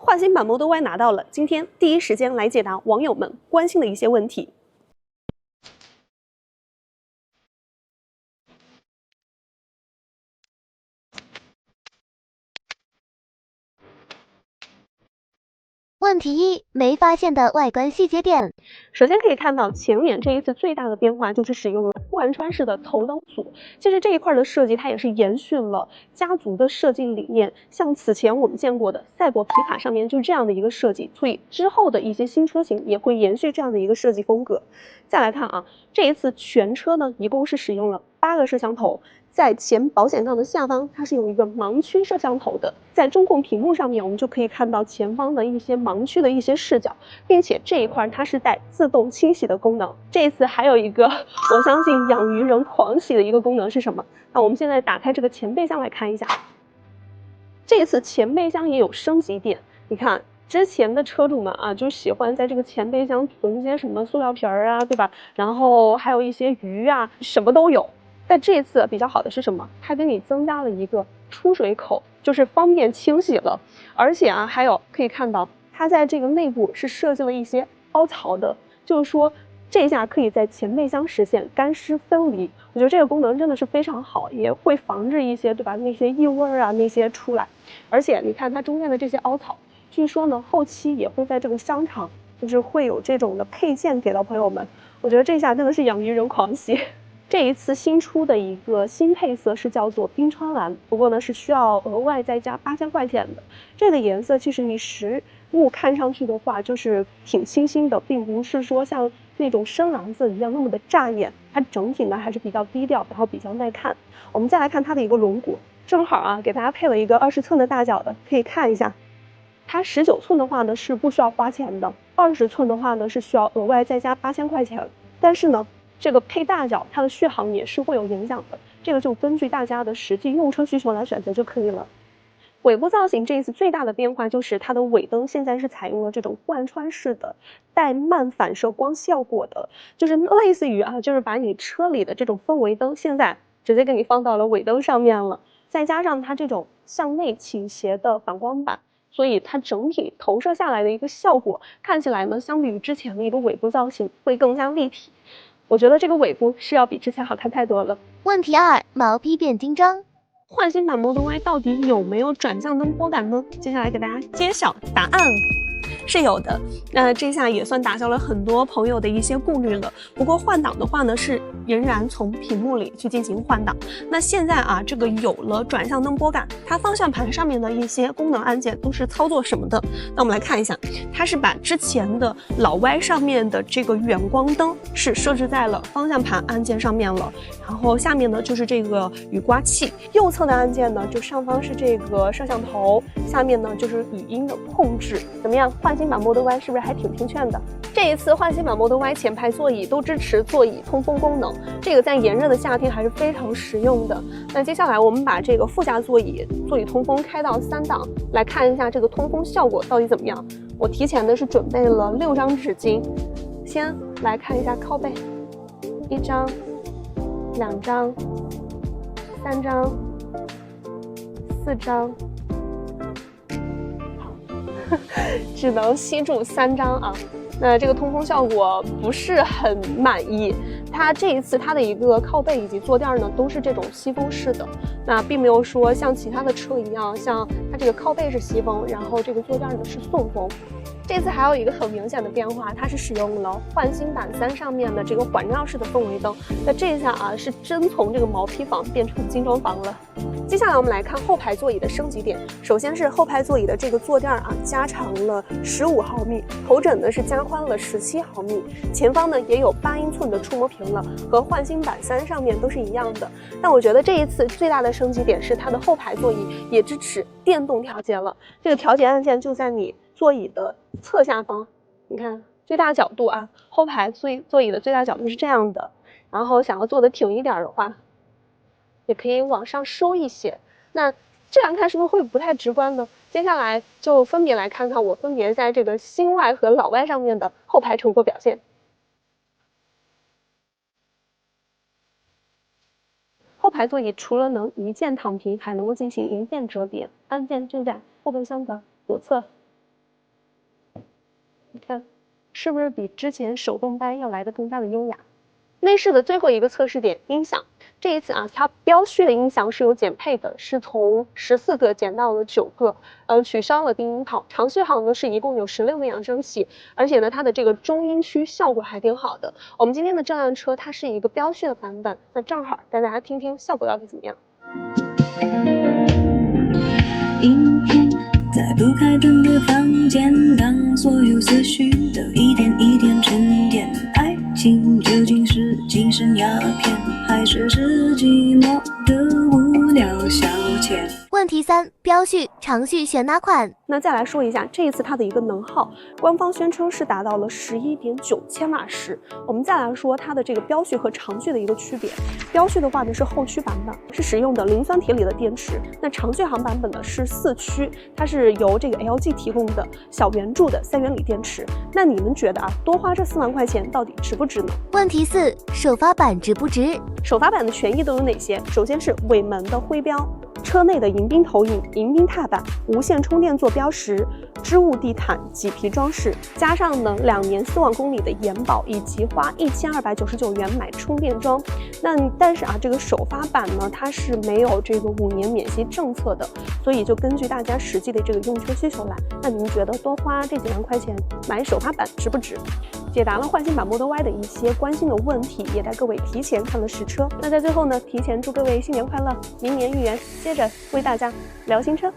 换新版 Model Y 拿到了，今天第一时间来解答网友们关心的一些问题。问题一：没发现的外观细节点。首先可以看到，前脸这一次最大的变化就是使用了贯穿式的头灯组。其实这一块的设计，它也是延续了家族的设计理念，像此前我们见过的赛博皮卡上面就是这样的一个设计，所以之后的一些新车型也会延续这样的一个设计风格。再来看啊，这一次全车呢一共是使用了8个摄像头。在前保险杠的下方，它是有一个盲区摄像头的。在中控屏幕上面，我们就可以看到前方的一些盲区的一些视角，并且这一块它是带自动清洗的功能。这一次还有一个我相信养鱼人狂喜的一个功能是什么？那我们现在打开这个前备箱来看一下，这一次前备箱也有升级点。你看，之前的车主们啊，就喜欢在这个前备箱囤一些什么塑料瓶啊，对吧？然后还有一些鱼啊，什么都有。但这一次比较好的是什么？它给你增加了一个出水口，就是方便清洗了。而且啊，还有可以看到，它在这个内部是设计了一些凹槽的，就是说这下可以在前备箱实现干湿分离。我觉得这个功能真的是非常好，也会防止一些，对吧？那些异味啊那些出来。而且你看它中间的这些凹槽，据说呢后期也会在这个香肠，就是会有这种的配件给到朋友们。我觉得这下真的是养鱼人狂喜。这一次新出的一个新配色是叫做冰川蓝，不过呢是需要额外再加8000块钱的。这个颜色其实你实物看上去的话，就是挺清新的，并不是说像那种深蓝色一样那么的扎眼。它整体呢还是比较低调，然后比较耐看。我们再来看它的一个轮毂，正好啊给大家配了一个20寸的大小的，可以看一下。它19寸的话呢是不需要花钱的，20寸的话呢是需要额外再加8000块钱。但是呢，这个配大脚它的续航也是会有影响的，这个就根据大家的实际用车需求来选择就可以了。尾部造型这一次最大的变化就是它的尾灯现在是采用了这种贯穿式的带慢反射光效果的，就是类似于啊，就是把你车里的这种氛围灯现在直接给你放到了尾灯上面了，再加上它这种向内倾斜的反光板，所以它整体投射下来的一个效果看起来呢，相比于之前的一个尾部造型会更加立体。我觉得这个尾部是要比之前好看太多了。问题二：毛坯变精装。换新版 Model Y 到底有没有转向灯波感呢？接下来给大家揭晓答案。是有的，那这下也算打消了很多朋友的一些顾虑了。不过换挡的话呢，是仍然从屏幕里去进行换挡。那现在啊，这个有了转向灯波感，它方向盘上面的一些功能按键都是操作什么的？那我们来看一下，它是把之前的老 Y 上面的这个远光灯是设置在了方向盘按键上面了，然后下面呢就是这个雨刮器，右侧的按键呢就上方是这个摄像头，下面呢就是语音的控制。怎么样？换新版 Model Y 是不是还挺听劝的？这一次换新版 Model Y 前排座椅都支持座椅通风功能，这个在炎热的夏天还是非常实用的。那接下来我们把这个副驾座椅通风开到3档，来看一下这个通风效果到底怎么样。我提前的是准备了6张纸巾，先来看一下靠背，1张、2张、3张、4张。只能吸住3张啊，那这个通风效果不是很满意。它这一次它的一个靠背以及坐垫呢都是这种吸风式的，那并没有说像其他的车一样，像它这个靠背是吸风，然后这个坐垫呢是送风。这次还有一个很明显的变化，它是使用了换新版3上面的这个环绕式的氛围灯。那这一下啊，是真从这个毛坯房变成精装房了。接下来我们来看后排座椅的升级点。首先是后排座椅的这个坐垫啊，加长了15毫米，头枕呢是加宽了17毫米，前方呢也有8英寸的触摸屏了，和换新版3上面都是一样的。但我觉得这一次最大的升级点是它的后排座椅也支持电动调节了。这个调节按键就在你座椅的侧下方，你看最大角度啊，后排座椅的最大角度是这样的。然后想要坐的挺一点的话，也可以往上收一些。那这样看是不是会不太直观呢？接下来就分别来看看我分别在这个新 Y 和老 Y 上面的后排乘坐表现。后排座椅除了能一键躺平，还能够进行一键折叠，按键就在后备箱的左侧。你看，是不是比之前手动掰要来的更加的优雅？内饰的最后一个测试点，音响。这一次啊，它标序的音响是有减配的，是从14个减到了9个，取消了低音炮。长续航呢是一共有16个扬声器，而且呢它的这个中音区效果还挺好的。我们今天的这辆车它是一个标序的版本，那正好带大家听听效果到底怎么样。在不开灯的房间，当所有思绪都一点一点沉淀，爱情究竟是精神鸦片，还是寂寞的无聊消遣？问题3，标序、长序选哪款？那再来说一下这一次它的一个能耗，官方宣称是达到了11.9千瓦时。我们再来说它的这个标序和长序的一个区别。标序的话呢是后驱版本，是使用的磷酸铁锂的电池。那长续航版本呢是4驱，它是由这个 LG 提供的小圆柱的3元锂电池。那你们觉得啊，多花这4万块钱到底值不值呢？问题4，首发版值不值？首发版的权益都有哪些？首先是尾门的徽标。车内的迎宾投影、迎宾踏板、无线充电座标识、织物地毯、麂皮装饰，加上呢2年4万公里的延保，以及花1299元买充电桩。但是啊，这个首发版呢，它是没有这个5年免息政策的，所以就根据大家实际的这个用车需求来，那你们觉得多花这几万块钱买首发版值不值？解答了换新版 Model Y 的一些关心的问题，也带各位提前看了实车。那在最后呢，提前祝各位新年快乐，明年预言，接着为大家聊新车。